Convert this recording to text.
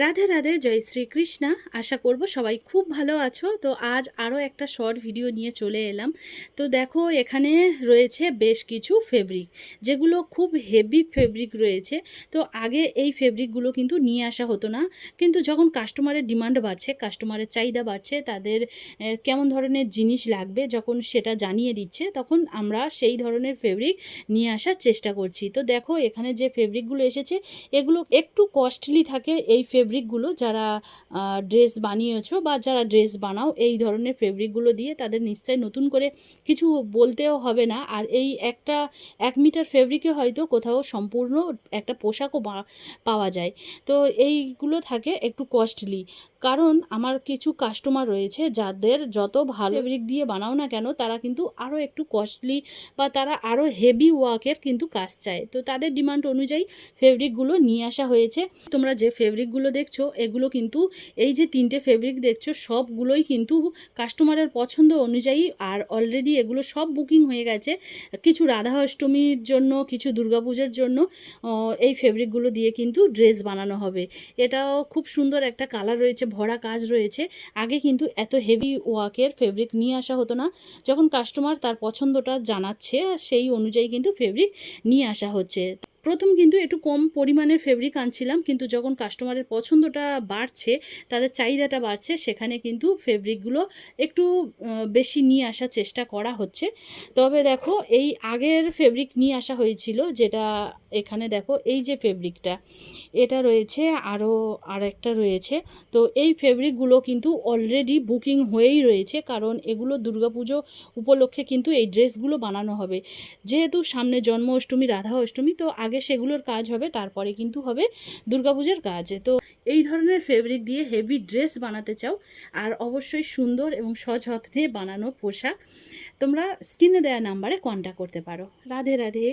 রাধে রাধে, জয় শ্রীকৃষ্ণা। আশা করব সবাই খুব ভালো আছো। তো আজ আরও একটা শর্ট ভিডিও নিয়ে চলে এলাম। তো দেখো, এখানে রয়েছে বেশ কিছু ফেব্রিক, যেগুলো খুব হেভি ফেব্রিক রয়েছে। তো আগে এই ফেব্রিকগুলো কিন্তু নিয়ে আসা হতো না, কিন্তু যখন কাস্টমারের ডিমান্ড বাড়ছে, কাস্টমারের চাহিদা বাড়ছে, তাদের কেমন ধরনের জিনিস লাগবে যখন সেটা জানিয়ে দিচ্ছে, তখন আমরা সেই ধরনের ফেব্রিক নিয়ে আসার চেষ্টা করছি। তো দেখো, এখানে যে ফেব্রিকগুলো এসেছে এগুলো একটু কস্টলি থাকে। এই ফেব্রিকগুলো যারা ড্রেস বানিয়েছো বা যারা ড্রেস বানাও, এই ধরনের ফেব্রিকগুলো দিয়ে তাদের নিশ্চয়ই নতুন করে কিছু বলতেও হবে না। আর এই একটা 1 মিটার ফেব্রিকে হয়তো কোথাও সম্পূর্ণ একটা পোশাকও পাওয়া যায়। তো এইগুলো থাকে একটু কস্টলি, কারণ আমার কিছু কাস্টমার রয়েছে যাদের যত ভালো ফেব্রিক দিয়ে বানাও না কেন, তারা কিন্তু আরও একটু কস্টলি বা তারা আরও হেভি ওয়ার্কের কিন্তু কাজ চায়। তো তাদের ডিমান্ড অনুযায়ী ফেব্রিকগুলো নিয়ে আসা হয়েছে। তোমরা যে ফেব্রিকগুলো দেখছো, এগুলো কিন্তু এই যে 3টে ফেব্রিক দেখছো, সবগুলোই কিন্তু কাস্টমারের পছন্দ অনুযায়ী। আর অলরেডি এগুলো সব বুকিং হয়ে গেছে, কিছু রাধা অষ্টমীর জন্য, কিছু দুর্গাপূজার জন্য এই ফেব্রিকগুলো দিয়ে কিন্তু ড্রেস বানানো হবে। এটাও খুব সুন্দর একটা কালার রয়েছে, ভরা কাজ রয়েছে। আগে কিন্তু এত হেভি ওয়ার্কের ফেব্রিক নিয়ে আসা হতো না। যখন কাস্টমার তার পছন্দটা জানাচ্ছে, সেই অনুযায়ী কিন্তু ফেব্রিক নিয়ে আসা হচ্ছে। প্রথম কিন্তু একটু কম পরিমাণের ফেব্রিক আনছিলাম, কিন্তু যখন কাস্টমারের পছন্দটা বাড়ছে, তাদের চাহিদাটা বাড়ছে, সেখানে কিন্তু ফেব্রিকগুলো একটু বেশি নিয়ে আসার চেষ্টা করা হচ্ছে। তবে দেখো, এই আগের ফেব্রিক নিয়ে আসা হয়েছিল, যেটা এখানে দেখো, এই যে ফেব্রিকটা এটা রয়েছে, আর একটা রয়েছে। তো এই ফেব্রিকগুলো কিন্তু অলরেডি বুকিং হয়েই রয়েছে, কারণ এগুলো দুর্গাপুজো উপলক্ষে কিন্তু এই ড্রেসগুলো বানানো হবে। যেহেতু সামনে জন্ম অষ্টমী, রাধা অষ্টমী, তো আগে সেগুলোর কাজ হবে, তারপরে কিন্তু হবে দুর্গাপূজার কাজ। তো এই ধরনের ফেব্রিক দিয়ে হেভি ড্রেস বানাতে চাও, আর অবশ্যই সুন্দর এবং সযত্নে বানানো পোশাক, তোমরা স্ক্রিনে দেওয়া নাম্বারে কন্ট্যাক্ট করতে পারো। রাধে রাধে।